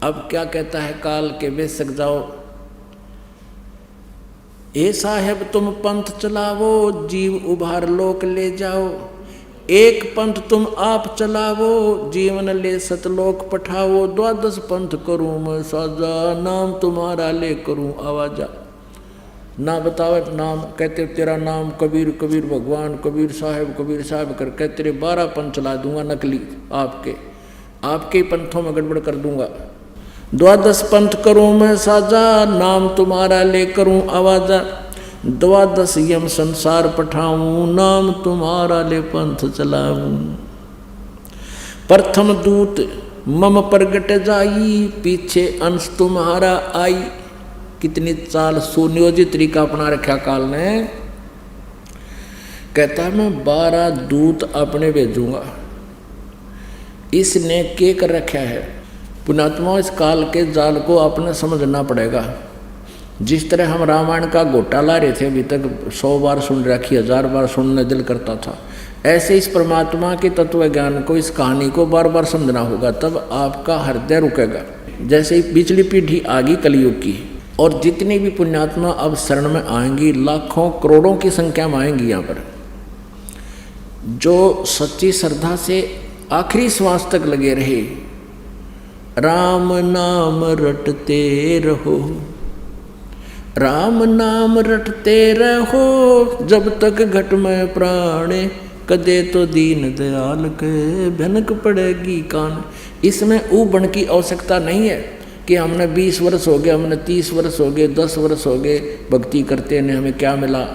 अब क्या कहता है काल के बेशक जाओ, ए साहेब तुम पंथ चलावो, जीव उभार लोक ले जाओ। एक पंथ तुम आप चलावो, जीवन ले सतलोक पठाओ। द्वादश पंथ करूँ मैं साजा, नाम तुम्हारा ले करूँ आवाजा। ना बताओ नाम, कहते तेरा नाम कबीर, कबीर भगवान, कबीर साहब कर कह तेरे 12 पंथ चला दूंगा नकली, आपके पंथों में गड़बड़ कर दूंगा। द्वादश पंथ करूँ मैं साजा, नाम तुम्हारा ले करूँ आवाजा। द्वादश यम संसार पठाऊं, नाम तुम्हारा ले पंथ चलाऊं। प्रथम दूत मम प्रगट जाई, पीछे अंश तुम्हारा आई। कितनी चाल सुनियोजित तरीका अपना रखा काल ने। कहता है मैं 12 दूत अपने भेजूंगा। इसने के कर रखा है पुण्यात्मा, इस काल के जाल को आपने समझना पड़ेगा। जिस तरह हम रामायण का गोटा ला रहे थे, अभी तक 100 बार सुन रखी, 1000 बार सुनने दिल करता था, ऐसे इस परमात्मा के तत्व ज्ञान को, इस कहानी को बार बार समझना होगा, तब आपका हृदय रुकेगा। जैसे ही पिछली पीढ़ी आ गई कलयुग की, और जितनी भी पुण्यात्मा अब शरण में आएंगी, लाखों करोड़ों की संख्या में आएंगी यहाँ पर, जो सच्ची श्रद्धा से आखिरी श्वास तक लगे रहे, राम नाम रटते रहो, राम नाम रटते रहो, जब तक घट में प्राणे, कदे तो दीन दयाल के भनक पड़ेगी कान। इसमें ऊबण की आवश्यकता नहीं है कि हमने 20 वर्ष हो गए, हमने 30 वर्ष हो गए, 10 वर्ष हो गए भक्ति करते ने, हमें क्या मिला।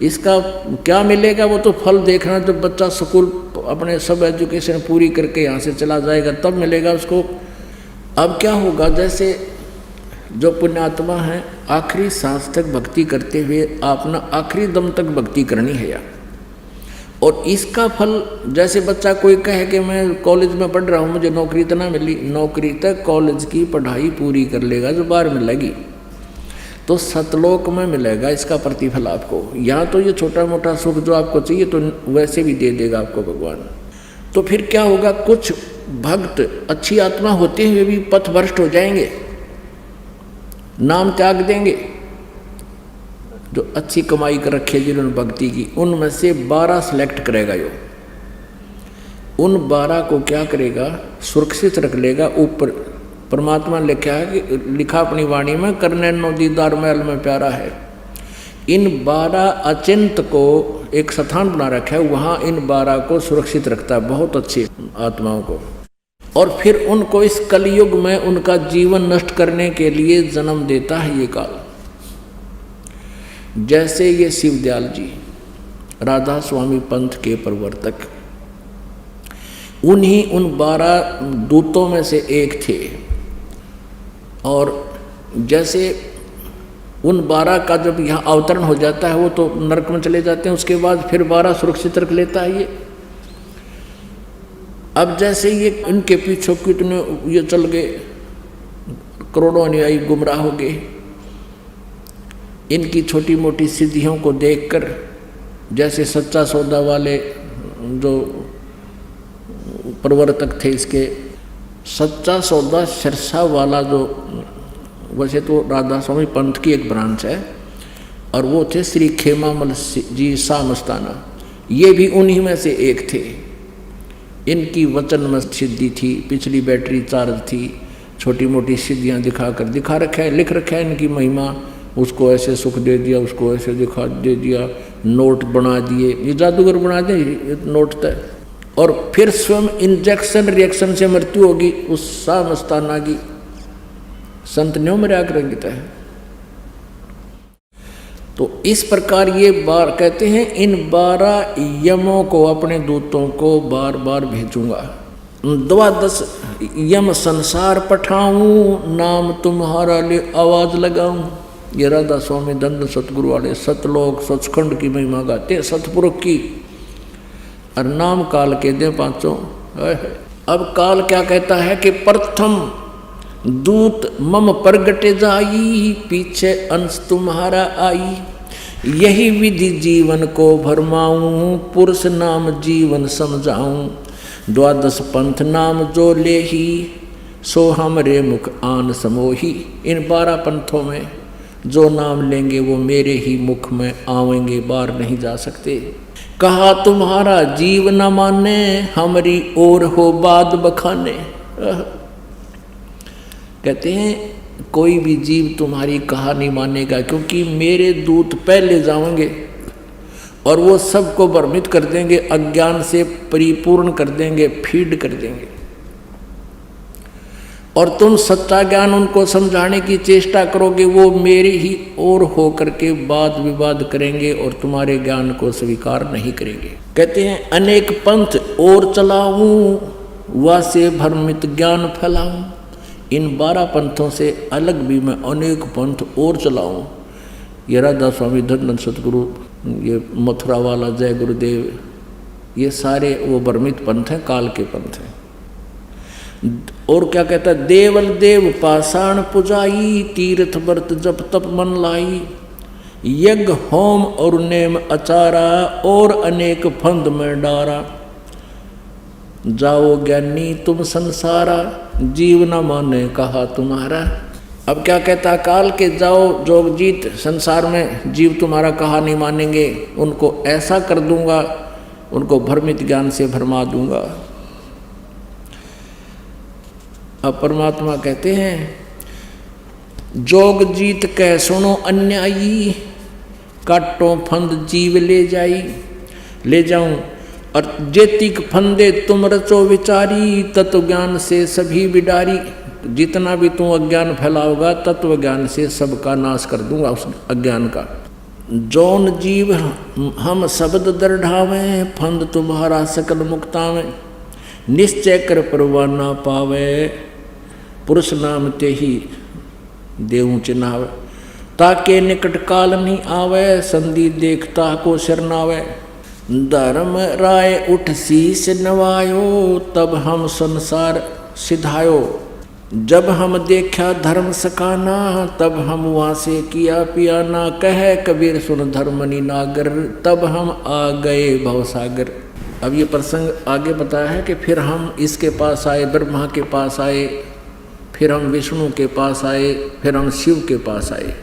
इसका क्या मिलेगा वो तो फल देखना, जब बच्चा स्कूल अपने सब एजुकेशन पूरी करके यहाँ से चला जाएगा तब मिलेगा उसको। अब क्या होगा, जैसे जो पुण्यात्मा है आखिरी सांस तक भक्ति करते हुए अपना आखिरी दम तक भक्ति करनी है यार। और इसका फल, जैसे बच्चा कोई कहे कि मैं कॉलेज में पढ़ रहा हूँ, मुझे नौकरी तो ना मिली, नौकरी तक कॉलेज की पढ़ाई पूरी कर लेगा जो बाहर मिलेगी तो सतलोक में मिलेगा इसका प्रतिफल आपको। यहाँ तो ये छोटा मोटा सुख जो आपको चाहिए तो वैसे भी दे देगा आपको भगवान। तो फिर क्या होगा, कुछ भक्त अच्छी आत्मा होते हुए भी पथभ्रष्ट हो जाएंगे, नाम त्याग देंगे। जो अच्छी कमाई कर रखे जिन्होंने भक्ति की, उनमें से 12 सेलेक्ट करेगा यो। उन 12 को क्या करेगा, सुरक्षित रख लेगा। ऊपर परमात्मा लिखा अपनी वाणी में, करने नो दीदार महल में प्यारा है। इन 12 अचिंत को एक स्थान बना रखा है, वहाँ इन 12 को सुरक्षित रखता है, बहुत अच्छी आत्माओं को। और फिर उनको इस कलयुग में उनका जीवन नष्ट करने के लिए जन्म देता है ये काल। जैसे ये शिवदयाल जी राधा स्वामी पंथ के प्रवर्तक, उन्हीं उन 12 दूतों में से एक थे। और जैसे उन 12 का जब यहाँ अवतरण हो जाता है वो तो नरक में चले जाते हैं, उसके बाद फिर 12 सुरक्षित रख लेता है ये। अब जैसे ये इनके पीछे कितने ये चल गए, करोड़ों अनुयायी गुमराह हो गए, इनकी छोटी मोटी सिद्धियों को देखकर, जैसे सच्चा सौदा वाले जो प्रवर्तक थे इसके, सच्चा सौदा सिरसा वाला जो, वैसे तो राधा स्वामी पंथ की एक ब्रांच है, और वो थे श्री खेमामल जी सामस्ताना, ये भी उन्हीं में से एक थे। इनकी वचन में सिद्धि थी, पिछली बैटरी चार्ज थी, छोटी मोटी सिद्धियाँ दिखा रखा है, लिख रखा है इनकी महिमा। उसको ऐसे सुख दे दिया, उसको ऐसे दे दिया, नोट बना दिए, ये जादूगर बना दिए नोट तय। और फिर स्वयं इंजेक्शन रिएक्शन से मृत्यु होगी उस सामस्ताना की, संत न्यों मर्या करेंगे तय। तो इस प्रकार ये बार कहते हैं, इन 12 यमों को, अपने दूतों को बार बार भेजूंगा। 12 यम संसार पठाऊं, नाम तुम्हारा ले आवाज लगाऊं। ये राधा स्वामी दंड सतगुरु वाले सतलोक सचखंड की महिमा गाते हैं, सतपुरुष की, और नाम काल के दे 5। अब काल क्या कहता है कि प्रथम दूत मम प्रगटे जाई, पीछे अंश तुम्हारा आई। यही विधि जीवन को भरमाऊं, पुरुष नाम जीवन समझाऊं। 12 पंथ नाम जो ले ही, सो हमरे मुख आन समोही। इन 12 पंथों में जो नाम लेंगे वो मेरे ही मुख में आवेंगे, बाहर नहीं जा सकते। कहा तुम्हारा जीव न माने, हमारी ओर हो बाद बखाने। कहते हैं कोई भी जीव तुम्हारी कहा नहीं मानेगा, क्योंकि मेरे दूत पहले जाएंगे और वो सबको भ्रमित कर देंगे, अज्ञान से परिपूर्ण कर देंगे, फीड कर देंगे। और तुम सच्चा ज्ञान उनको समझाने की चेष्टा करोगे, वो मेरी ही ओर हो करके वाद विवाद करेंगे और तुम्हारे ज्ञान को स्वीकार नहीं करेंगे। कहते हैं अनेक पंथ और चलाऊं, वासे भ्रमित ज्ञान फैलाऊं। इन 12 पंथों से अलग भी मैं अनेक पंथ और चलाऊं। ये राधा स्वामी धन्य सतगुरु, ये मथुरा वाला जय गुरुदेव, ये सारे वो भ्रमित पंथ हैं, काल के पंथ हैं। और क्या कहता है, देवल देव पाषाण पुजाई, तीर्थ व्रत जप तप मन लाई, यज्ञ होम और नेम अचारा, और अनेक फंद में डारा। जाओ ज्ञानी तुम संसारा, जीव न माने कहा तुम्हारा। अब क्या कहता, काल के जाओ जोगजीत, संसार में जीव तुम्हारा कहा नहीं मानेंगे, उनको ऐसा कर दूंगा, उनको भ्रमित ज्ञान से भरमा दूंगा। अब परमात्मा कहते हैं जोग जीत कह सुनो अन्यायी, काटो फंद जीव ले जाऊं, और जेतिक फंदे तुम रचो विचारी, तत्व ज्ञान से सभी बिडारी। जितना भी तुम अज्ञान फैलाओगा, तत्व ज्ञान से सबका नाश कर दूंगा, उस अज्ञान का। जौन जीव हम शब्द दृढ़ावे, फंद तुम्हारा सकल मुक्तावे, निश्चय कर परवाना पावे, पुरुष नाम ते ही देऊं चिन्हावे। ताके निकट काल नहीं आवे, संधि देखता को शरणावे। धर्म राय उठ शीस नवायो, तब हम संसार सिधायो। जब हम देखा धर्म सकाना, तब हम वहाँ से किया पियाना। कहे कबीर सुन धर्मनि नागर, तब हम आ गए भवसागर। अब ये प्रसंग आगे बताया है कि फिर हम इसके पास आए, ब्रह्मा के पास आए, फिर हम विष्णु के पास आए, फिर हम शिव के पास आए।